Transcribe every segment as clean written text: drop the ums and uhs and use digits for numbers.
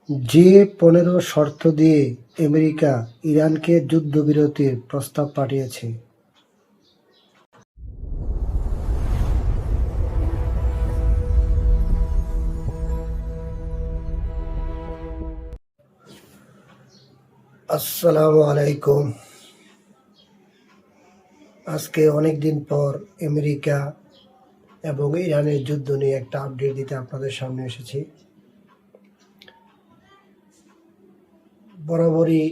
যে-15 শর্ত দিয়ে আমেরিকা ইরানকে যুদ্ধবিরতির প্রস্তাব পাঠিয়েছে। আসসালামু আলাইকুম। আজকে অনেকদিন পর আমেরিকা এবং ইরানের যুদ্ধ নিয়ে একটা আপডেট দিতে আপনাদের সামনে এসেছি। বরাবরই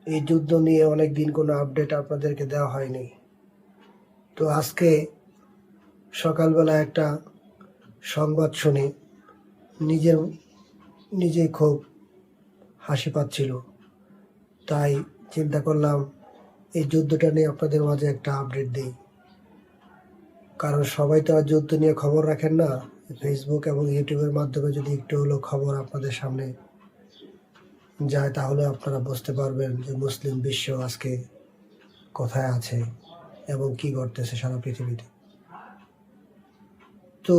এই যুদ্ধ নিয়ে অনেকদিন কোনো আপডেট আপনাদেরকে দেওয়া হয়নি। তো আজকে সকালবেলা একটা সংবাদ শুনে নিজেই খুব হাসি পাচ্ছিল। তাই চিন্তা করলাম এই যুদ্ধটা নিয়ে আপনাদের মাঝে একটা আপডেট দিই। কারণ সবাই তো আর যুদ্ধ নিয়ে খবর রাখেন না। ফেসবুক এবং ইউটিউবের মাধ্যমে যদি একটু হলেও খবর আপনাদের সামনে যায়, তাহলে আপনারা বুঝতে পারবেন যে মুসলিম বিশ্ব আজকে কোথায় আছে এবং কি ঘটতেছে সারা পৃথিবীতে। তো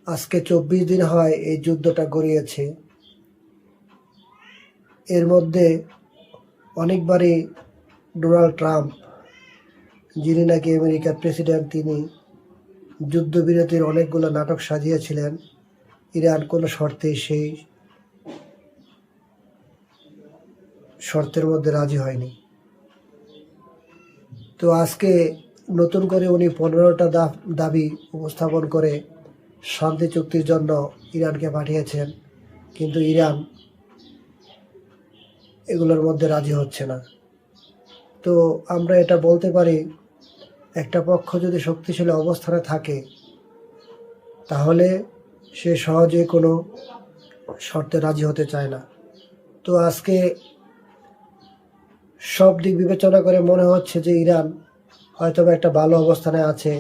আজকে 24 দিন হয় এই যুদ্ধটা গড়িয়েছে। এর মধ্যে অনেকবারই ডোনাল্ড ট্রাম্প, যিনি নাকি আমেরিকার প্রেসিডেন্ট, তিনি যুদ্ধবিরতির অনেকগুলো নাটক সাজিয়েছিলেন। ইরান কোনো শর্তেই সেই শর্তের মধ্যে রাজি হয়নি। তো আজকে নতুন করে উনি 15টা দাবি উপস্থাপন করে শান্তি চুক্তির জন্য ইরানকে পাঠিয়েছেন, কিন্তু ইরান এগুলোর মধ্যে রাজি হচ্ছে না। তো আমরা এটা বলতে পারি, একটা পক্ষ যদি শক্তিশালী অবস্থানে থাকে তাহলে সে সহজে কোনো শর্তে রাজি হতে চায় না। তো আজকে সব দিক বিবেচনা করে মনে হচ্ছে যে ইরান হয়তো একটা ভালো অবস্থানে আছে,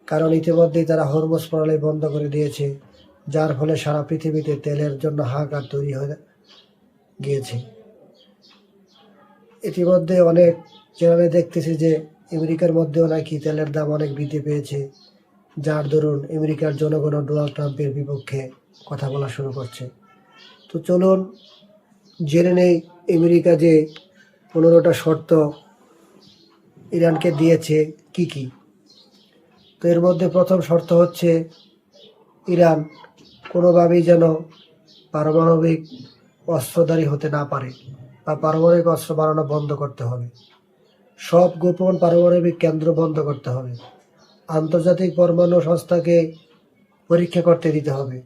কারণ ইতিমধ্যেই তারা হরমুজ প্রণালী বন্ধ করে দিয়েছে, যার ফলে সারা পৃথিবীতে তেলের জন্য হাহাকার তৈরি হয়ে গিয়েছে। ইতিমধ্যে অনেক চ্যানেলে দেখতেছি যে আমেরিকার মধ্যেও নাকি তেলের দাম অনেক বৃদ্ধি পেয়েছে, যার দরুন আমেরিকার জনগণ ডোনাল্ড ট্রাম্পের বিপক্ষে কথা বলা শুরু করছে। তো চলুন জেনে নেই আমেরিকা যে 15টা শর্ত ইরানকে দিয়েছে কি কি। তো এর মধ্যে প্রথম শর্ত হচ্ছে ইরান কোনোভাবেই যেন পারমাণবিক অস্ত্রধারী হতে না পারে বা পারমাণবিক অস্ত্র বানানো বন্ধ করতে হবে। সব গোপন পারমাণবিক কেন্দ্র বন্ধ করতে হবে। আন্তর্জাতিক পরমাণু সংস্থাকে পরীক্ষা করতে দিতে হবে